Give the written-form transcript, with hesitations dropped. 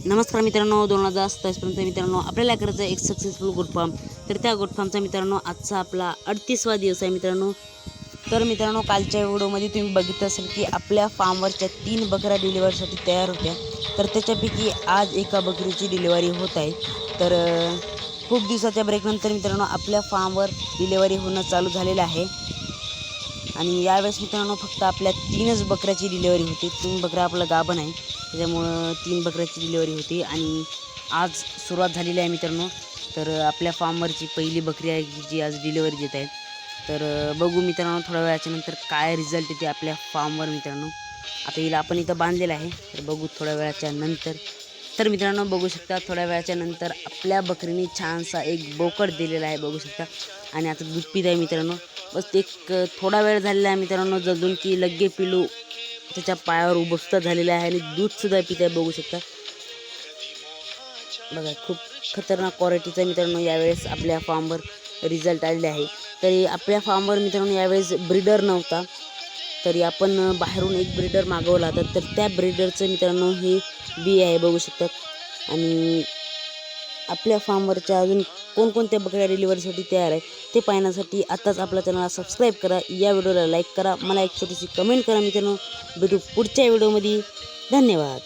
नमस्कार मित्रांनो, 2027पर्यंत मित्रांनो आपल्याला करायचं एक सक्सेसफुल गोट फार्म. तर त्या गोट फार्मचा मित्रांनो आजचा आपला 38वा दिवस आहे मित्रांनो. तर मित्रांनो कालच्या व्हिडिओमध्ये तुम्ही बघितलं असेल की आपल्या फार्मवरच्या 3 बकऱ्या डिलिव्हरीसाठी तयार होत्या. तर त्याच्यापैकी आज एका बकरीची डिलिव्हरी होत आहे. तर खूप दिवसाच्या ब्रेकनंतर मित्रांनो आपल्या फार्मवर डिलिव्हरी होणं चालू झालेलं आहे. आणि यावेळेस मित्रांनो फक्त आपल्या 3च बकऱ्याची डिलिव्हरी होती. 3 बकऱ्या आपलं गाभण आहे, त्याच्यामुळं 3 बकऱ्याची डिलिव्हरी होती. आणि आज सुरुवात झालेली आहे मित्रांनो. तर आपल्या फार्मवरची पहिली बकरी आहे जी आज डिलिव्हरी देत आहे. तर बघू मित्रांनो थोड्या वेळाच्या नंतर काय रिझल्ट येते आपल्या फार्मवर मित्रांनो. आता हिला आपण इथं बांधलेलं आहे, तर बघू थोड्या वेळाच्या नंतर. तर मित्रांनो बघू शकता थोड्या वेळाच्या नंतर आपल्या बकरीने छानसा एक बोकड दिलेला आहे, बघू शकता. आणि आता दूध पित आहे मित्रांनो. बस एक थोडा वेळ झालेला आहे मित्रांनो, जदून की लग्गे पिलू त्याच्या पायावर उभं झालेलं आहे आणि दूधसुद्धा पित आहे, बघू शकता. बघा खूप खतरनाक क्वालिटीचा मित्रांनो यावेळेस आपल्या फार्मवर रिझल्ट आलेले आहे. तरी आपल्या फार्मवर मित्रांनो यावेळेस ब्रीडर नव्हता, तरी आपण बाहेरून एक ब्रीडर मागवला होता. तर त्या ब्रीडरचं मित्रांनो हे बी आहे, बघू शकतात. आणि आपल्या फार्मवरच्या अजून कोणकोणत्या बकऱ्या डिलिव्हरीसाठी तयार आहे ते पाहण्यासाठी आताच आपल्या चॅनलला सबस्क्राईब करा, या व्हिडिओला लाईक करा, मला एक छोटीशी कमेंट करा मित्रांनो. भेटू पुढच्या व्हिडिओमध्ये. धन्यवाद.